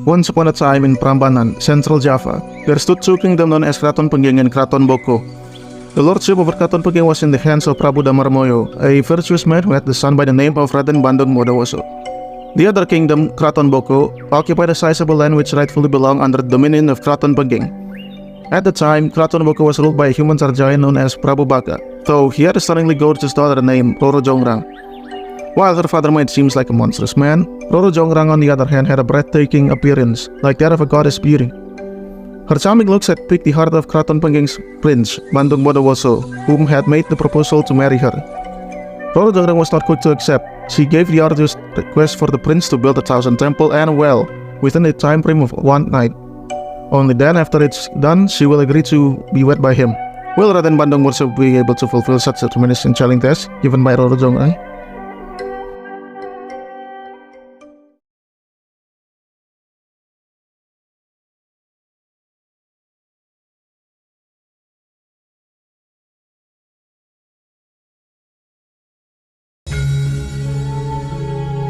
Once upon a time in Prambanan, Central Java, there stood two kingdoms known as Kraton Pengging and Kraton Boko. The lordship over Kraton Pengging was in the hands of Prabu Damarmoyo, a virtuous man who had a son by the name of Raden Bandung Modawoso. The other kingdom, Kraton Boko, occupied a sizable land which rightfully belonged under the dominion of Kraton Pengging. At the time, Kraton Boko was ruled by a human Sarjaya known as Prabu Baka, though he had a stunningly gorgeous daughter named Roro Jonggrang. While her father might seem like a monstrous man, Roro Jonggrang on the other hand had a breathtaking appearance, like that of a goddess beauty. Her charming looks had piqued the heart of Kraton Pengging's prince, Bandung Modawoso, whom had made the proposal to marry her. Roro Jonggrang was not quick to accept. She gave the arduous request for the prince to build a 1,000 temple and a well within a time frame of one night. Only then, after it's done, she will agree to be wed by him. Will Raden Bandung also be able to fulfill such a tremendous and challenging test given by Roro Jonggrang?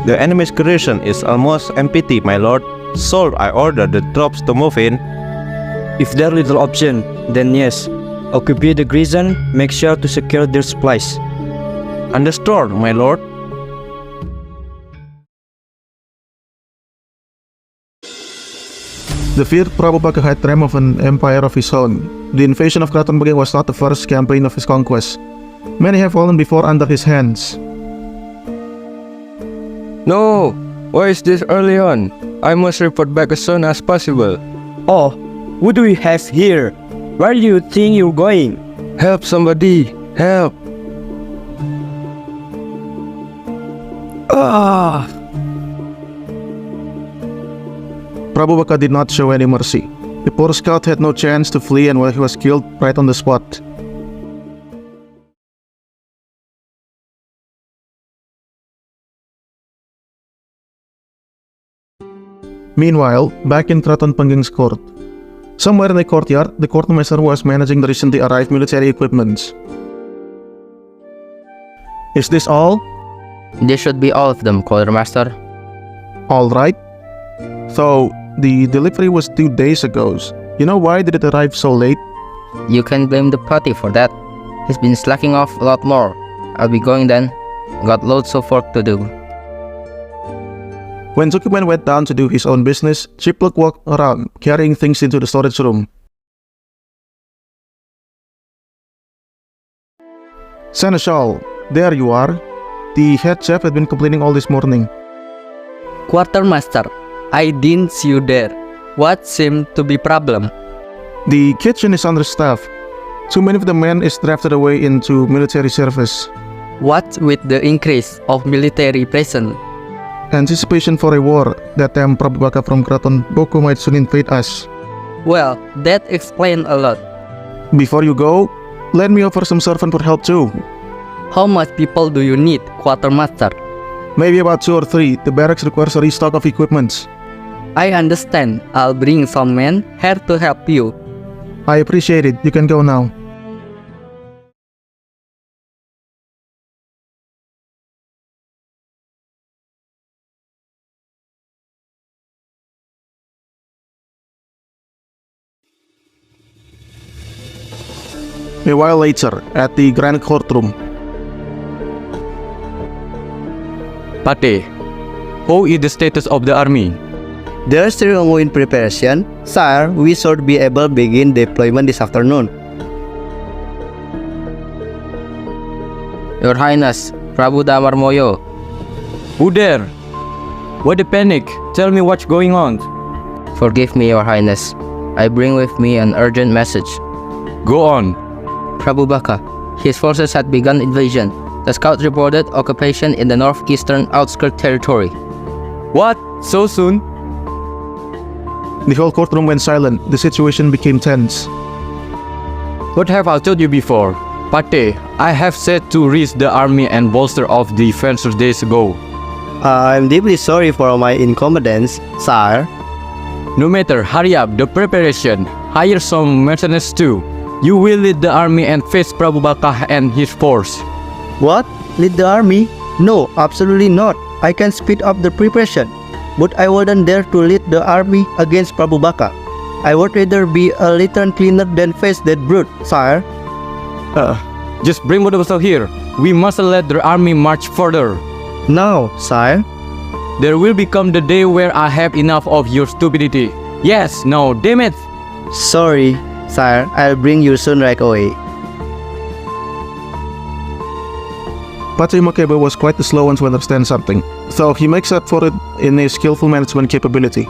The enemy's garrison is almost empty, my lord. So I ordered the troops to move in. If there is little option, then yes. Occupy the garrison, make sure to secure their supplies. Understood, my lord. The feared Prabu Baka had dreamed of an empire of his own. The invasion of Kraton Pengging was not the first campaign of his conquest. Many have fallen before under his hands. No! Why is this early on? I must report back as soon as possible. Oh, what do we have here? Where do you think you're going? Help somebody! Help! Ah! Prabu Baka did not show any mercy. The poor scout had no chance to flee and he was killed right on the spot. Meanwhile, back in Kraton Pengging's court. Somewhere in the courtyard, the courtmaster was managing the recently arrived military equipments. Is this all? This should be all of them, quartermaster. All right. So, the delivery was 2 days ago. You know why did it arrive so late? You can blame the party for that. He's been slacking off a lot more. I'll be going then. Got loads of work to do. When Zukiman went down to do his own business, Chipluk walked around, carrying things into the storage room. Seneschal, there you are. The head chef had been complaining all this morning. Quartermaster, I didn't see you there. What seemed to be problem? The kitchen is understaffed. Too many of the men is drafted away into military service. What with the increase of military presence? Anticipation for a war that Prabu Baka from Kraton Boko might soon invade us. Well, that explains a lot. Before you go, let me offer some servant for help too. How much people do you need, Quartermaster? Maybe about 2 or 3. The barracks requires a restock of equipments. I understand. I'll bring some men here to help you. I appreciate it. You can go now. A while later, at the grand courtroom. Pate, how is the status of the army? There's still ongoing preparation. Sire, we should be able to begin deployment this afternoon. Your Highness, Prabu Damarmoyo. Who there? Why the panic? Tell me what's going on. Forgive me, Your Highness. I bring with me an urgent message. Go on. Prabu Baka, his forces had begun invasion. The scout reported occupation in the northeastern outskirt territory. What? So soon? The whole courtroom went silent. The situation became tense. What have I told you before? Pate, I have said to raise the army and bolster of the defenses days ago. I'm deeply sorry for my incompetence, sire. No matter, hurry up the preparation. Hire some mercenaries too. You will lead the army and face Prabu Baka and his force. What? Lead the army? No, absolutely not. I can speed up the preparation. but I wouldn't dare to lead the army against Prabu Baka. I would rather be a lantern cleaner than face that brute, sire. Just bring Bondowoso here. We mustn't let the army march further. No, sire. There will become the day where I have enough of your stupidity. Yes, no, damn it. Sorry, sire. I'll bring you soon right away. Patay Makeba was quite the slow one to understand something, so he makes up for it in his skillful management capability.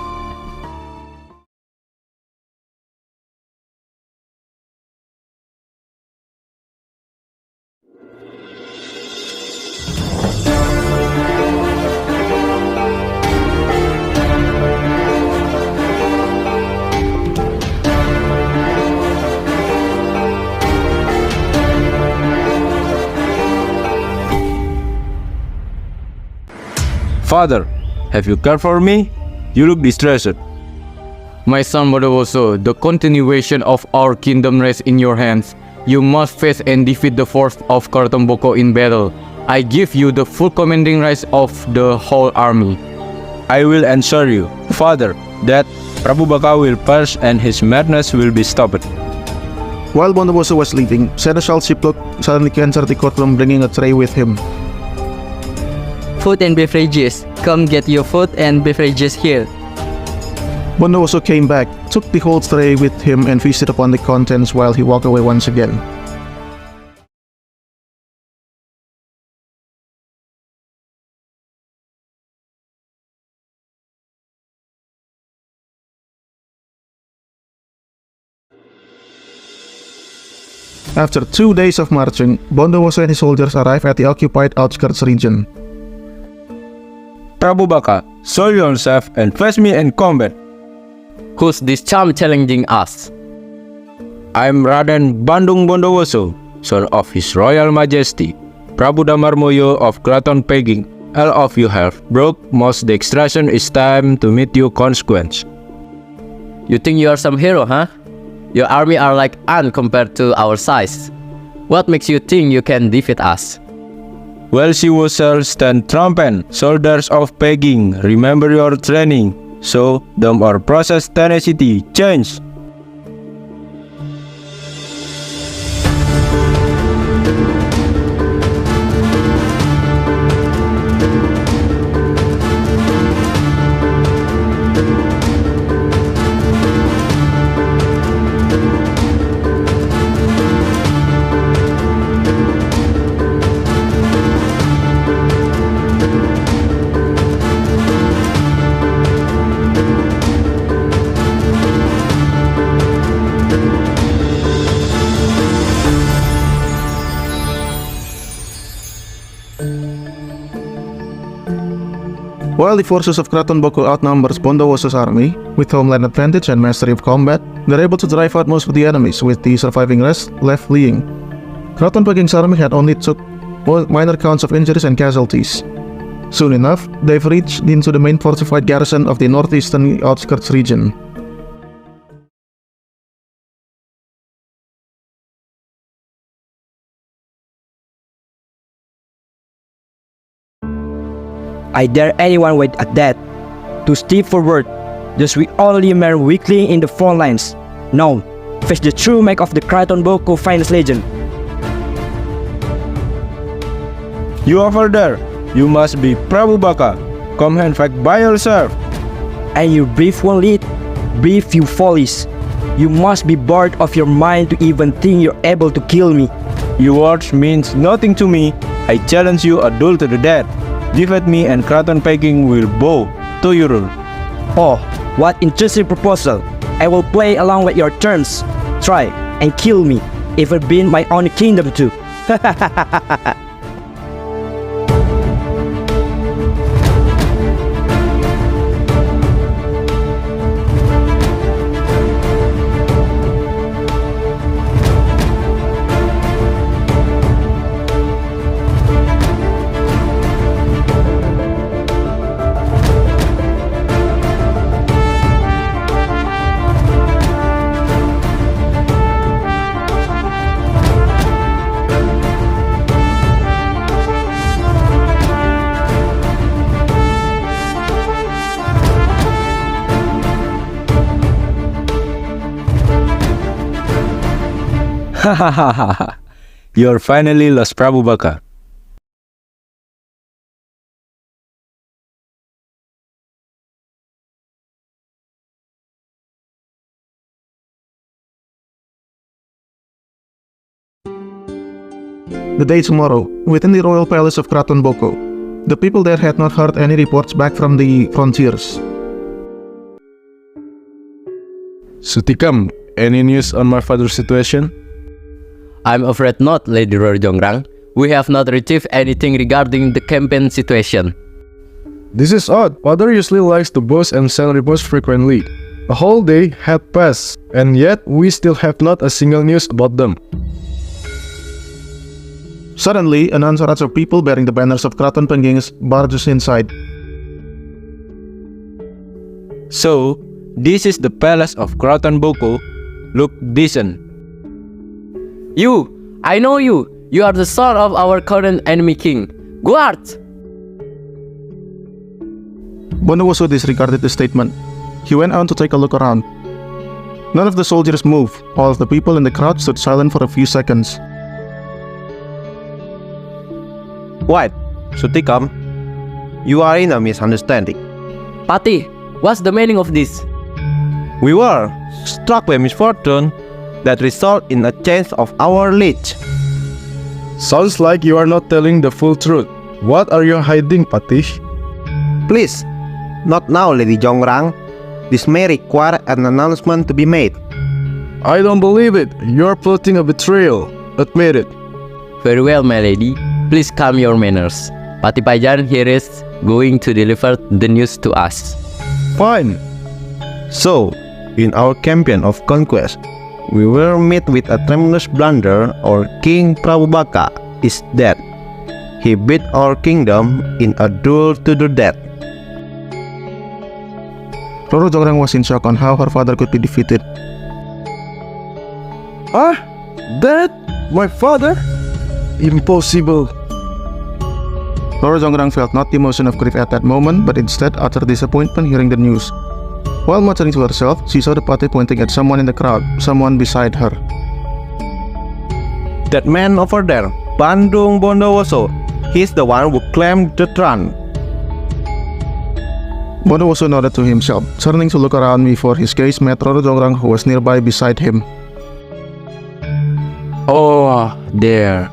Father, have you cared for me? You look distressed. My son Bondowoso, the continuation of our kingdom rests in your hands. You must face and defeat the force of Karaton Boko in battle. I give you the full commanding rights of the whole army. I will ensure you, Father, that Prabu Baka will perish and his madness will be stopped. While Bondowoso was leaving, Seneschal Sipluk suddenly entered the courtroom bringing a tray with him. Food and beverages. Come get your food and beverages here. Bondowoso came back, took the whole tray with him and feasted upon the contents while he walked away once again. After 2 days of marching, Bondowoso and his soldiers arrive at the occupied outskirts region. Prabu Baka, show yourself and face me in combat. Who's this charm challenging us? I am Raden Bandung Bondowoso, son of His Royal Majesty, Prabu Damarmoyo of Kraton Peking. All of you have broke most the extraction. It's time to meet your consequence. You think you are some hero, huh? Your army are like ant compared to our size. What makes you think you can defeat us? Well, she was stand trumpet, soldiers of Peking, remember your training. So, them or process tenacity, change. While the forces of Kraton Boko outnumbers Bondowoso's army, with homeland advantage and mastery of combat, they're able to drive out most of the enemies, with the surviving rest left fleeing. Kraton Peking's army had only took minor counts of injuries and casualties. Soon enough, they've reached into the main fortified garrison of the northeastern outskirts region. I dare anyone wait at that. To step forward, thus we only mere weakling in the front lines. Now, face the true make of the Kraton Boko finest legend. You over there, you must be Prabu Baka. Come and fight by yourself. And you brief one lead, brief you follies. You must be bored of your mind to even think you're able to kill me. Your words means nothing to me. I challenge you a duel to the death. Defeat me and Kraton Peking will bow to your rule. Oh, what interesting proposal. I will play along with your terms. Try and kill me, if it be my own kingdom too. You're finally lost, Prabu Baka. The day tomorrow, within the royal palace of Kraton Boko, the people there had not heard any reports back from the frontiers. Sutikam, any news on my father's situation? I'm afraid not, Lady Roro Jonggrang. We have not received anything regarding the campaign situation. This is odd. Father usually likes to boast and send reports frequently. A whole day had passed, and yet we still have not a single news about them. Suddenly, an entourage of people bearing the banners of Kraton Penggings barges inside. So, this is the palace of Kraton Boko. Look decent. You! I know you! You are the son of our current enemy king. Guard! Bondowoso disregarded the statement. He went on to take a look around. None of the soldiers moved. All of the people in the crowd stood silent for a few seconds. What? Sutikam? You are in a misunderstanding. Pati, what's the meaning of this? We were struck by misfortune that result in a change of our liege. Sounds like you are not telling the full truth. What are you hiding, Patish? Please, not now, Lady Jonggrang. This may require an announcement to be made. I don't believe it. You're plotting a betrayal. Admit it. Very well, my lady. Please calm your manners. Pati Pajan here is going to deliver the news to us. Fine. So, in our campaign of conquest, we will meet with a tremendous blunder. Our King Prabu Baka is dead. He beat our kingdom in a duel to the death. Roro Jonggrang was in shock on how her father could be defeated. Ah? That? My father? Impossible. Roro Jonggrang felt not the emotion of grief at that moment, but instead utter disappointment hearing the news. While muttering to herself, she saw the Pati pointing at someone in the crowd, someone beside her. That man over there, Bandung Bondowoso, he's the one who claimed the throne. Bondowoso nodded to himself, turning to look around before his gaze met Roro Jonggrang, who was nearby beside him. Oh, there.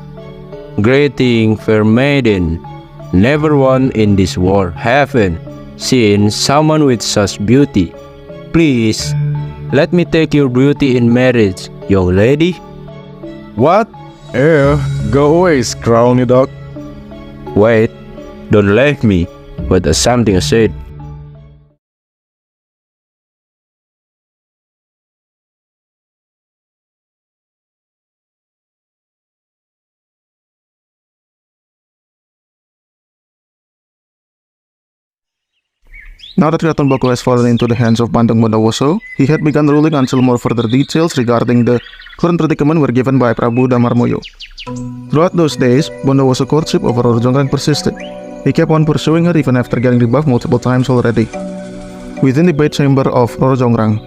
Greeting, fair maiden. Never one in this world haven't seen someone with such beauty. Please, let me take your beauty in marriage, young lady. What? Go away, scrawny dog. Wait, don't leave me, but there's something I said. Now that Kraton Boko has fallen into the hands of Bandung Bondowoso, he had begun ruling until more further details regarding the current predicament were given by Prabu Damarmoyo. Throughout those days, Bondowoso courtship over Roro Jonggrang persisted. He kept on pursuing her even after getting rebuffed multiple times already. Within the bedchamber of Roro Jonggrang.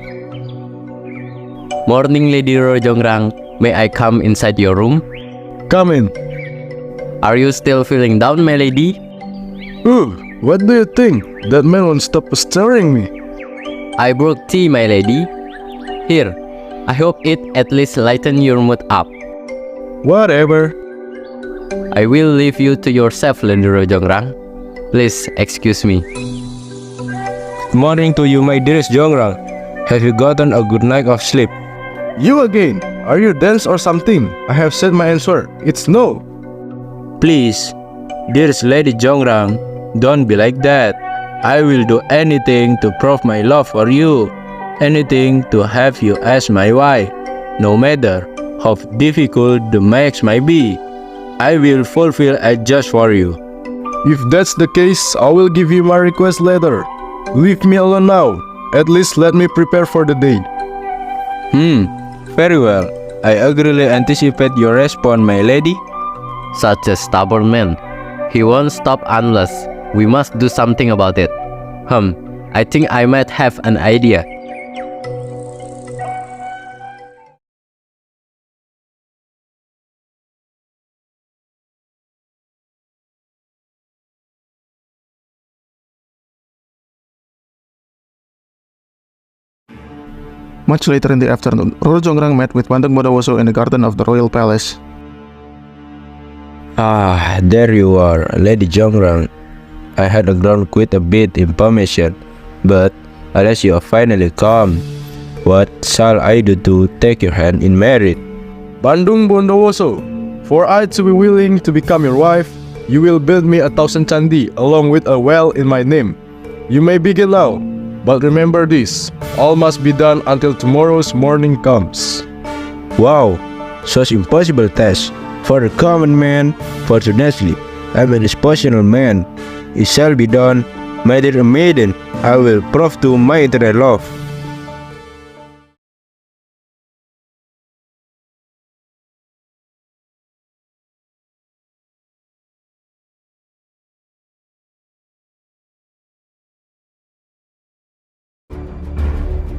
Morning, Lady Roro Jonggrang. May I come inside your room? Come in. Are you still feeling down, my lady? Ooh, what do you think? That man won't stop staring me. I brought tea, my lady. Here, I hope it at least lighten your mood up. Whatever. I will leave you to yourself, Lady Roro Jonggrang. Please excuse me. Good morning to you, my dearest Jonggrang. Have you gotten a good night of sleep? You again? Are you dense or something? I have said my answer. It's no. Please, dearest Lady Jonggrang, don't be like that. I will do anything to prove my love for you. Anything to have you as my wife. No matter how difficult the match might be, I will fulfill it just for you. If that's the case, I will give you my request later. Leave me alone now. At least let me prepare for the day. Very well. I eagerly anticipate your response, my lady. Such a stubborn man. He won't stop unless we must do something about it. I think I might have an idea. Much later in the afternoon, Roro Jonggrang met with Bandung Bondowoso in the garden of the royal palace. Ah, there you are, Lady Jonggrang. I had grown quite a bit information, but alas, you are finally come. What shall I do to take your hand in marriage? Bandung Bondowoso, for I to be willing to become your wife, you will build me 1,000 candi along with a well in my name. You may begin now, but remember this, all must be done until tomorrow's morning comes. Wow, such impossible task for a common man. Fortunately, I'm a responsible man. It shall be done, my dear maiden. I will prove to my eternal love.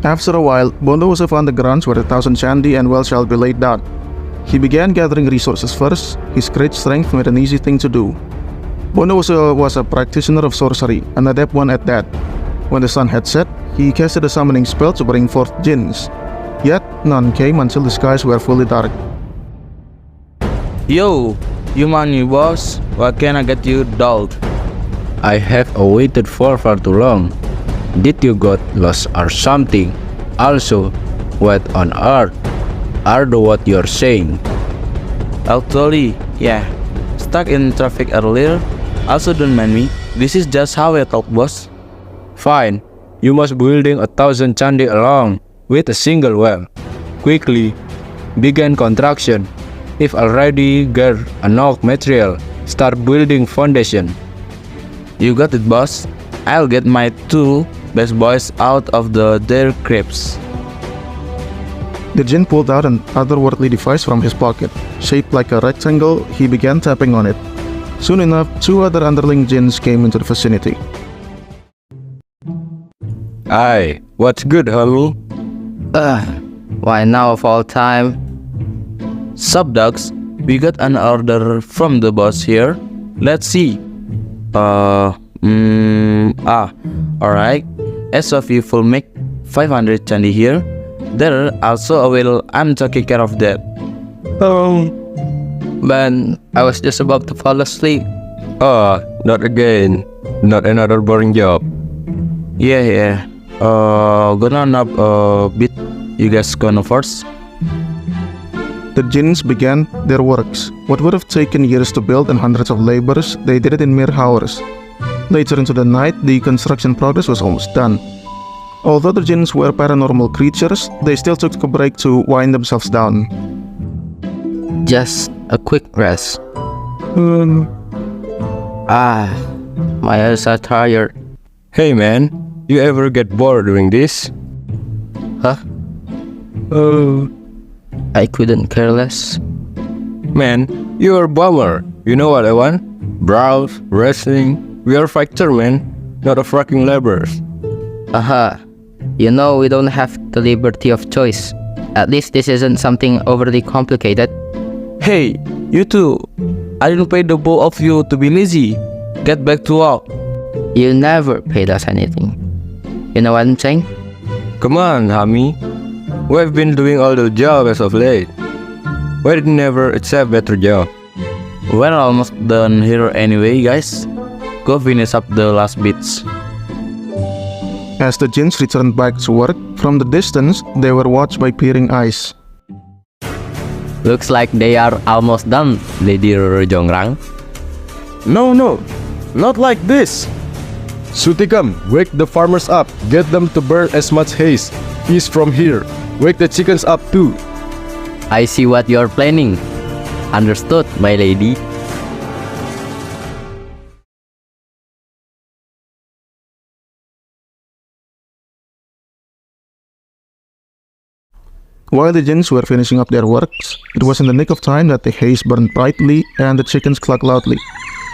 After a while, Bondowoso found the grounds where 1,000 candi and well shall be laid down. He began gathering resources first. His great strength made an easy thing to do. Bondowoso was a practitioner of sorcery, an adept one at that. When the sun had set, he casted a summoning spell to bring forth jinns. Yet none came until the skies were fully dark. Yo, you money boss, what can I get you dolled? I have awaited for far too long. Did you got lost or something? Also, what on earth are the what you're saying? Actually, yeah, stuck in traffic earlier. Also don't mind me, this is just how I talk boss. Fine, you must building 1,000 candi along with a single well. Quickly begin construction. If already got enough material, start building foundation. You got it boss, I'll get my 2 best boys out of their cribs. The jinn pulled out an otherworldly device from his pocket. Shaped like a rectangle, he began tapping on it. Soon enough, 2 other underling jinns came into the vicinity. Aye, what's good, homie? Why now of all time? Sup dogs, we got an order from the boss here. Let's see. Alright. As of you will make 500 candi here. There also a will, I'm taking care of that. Man, I was just about to fall asleep. Not again. Not another boring job. Yeah. Gonna nap a bit. You guys gonna first? The jinns began their works. What would have taken years to build and hundreds of laborers, they did it in mere hours. Later into the night, the construction progress was almost done. Although the jinns were paranormal creatures, they still took a break to wind themselves down. Just a quick rest. My eyes are tired. Hey man, you ever get bored doing this? Huh? I couldn't care less. Man, you're a bummer. You know what I want? Browse, wrestling. We are fighter, man, not a fucking laborers. Aha. You know we don't have the liberty of choice. At least this isn't something overly complicated. Hey, you two. I didn't pay the both of you to be lazy. Get back to work. You never paid us anything. You know what I'm saying? Come on, homie. We've been doing all the job as of late. Why did never accept better job? We're almost done here anyway, guys. Go finish up the last bits. As the jinns returned back to work, from the distance, they were watched by peering eyes. Looks like they are almost done, Lady Jonggrang. No, not like this. Sutikam, wake the farmers up. Get them to burn as much haste. Peace from here. Wake the chickens up too. I see what you're planning. Understood, my lady. While the jinns were finishing up their works, it was in the nick of time that the haze burned brightly and the chickens clucked loudly.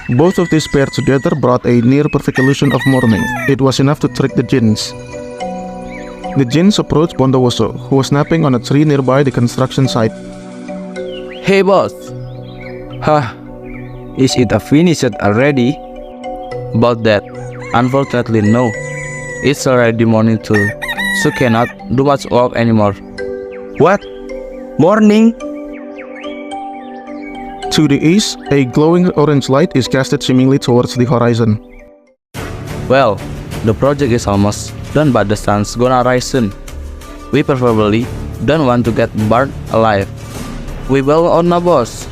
Both of these paired together brought a near-perfect illusion of morning. It was enough to trick the jinns. The jinns approached Bondowoso, who was napping on a tree nearby the construction site. Hey boss. Huh? Is it finished already? About that, unfortunately no. It's already morning too. so cannot do much work anymore. What? Morning? To the east, a glowing orange light is casted seemingly towards the horizon. Well, the project is almost done, but the sun's gonna rise soon. We preferably don't want to get burned alive. We will on a boss.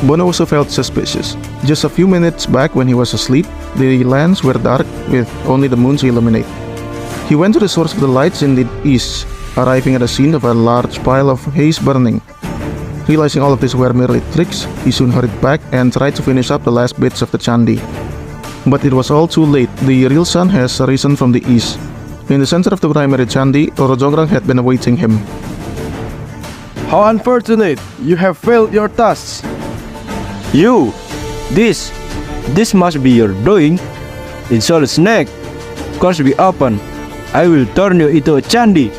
Bondowoso felt suspicious. Just a few minutes back when he was asleep, the lands were dark with only the moon to illuminate. He went to the source of the lights in the east, arriving at the scene of a large pile of haze burning. Realizing all of this were merely tricks, he soon hurried back and tried to finish up the last bits of the Chandi. But it was all too late. The real sun has risen from the east. In the center of the primary Chandi, Roro Jonggrang had been awaiting him. How unfortunate! You have failed your task. You! This must be your doing. It's all a snake. Course be open. I will turn you into a Chandi.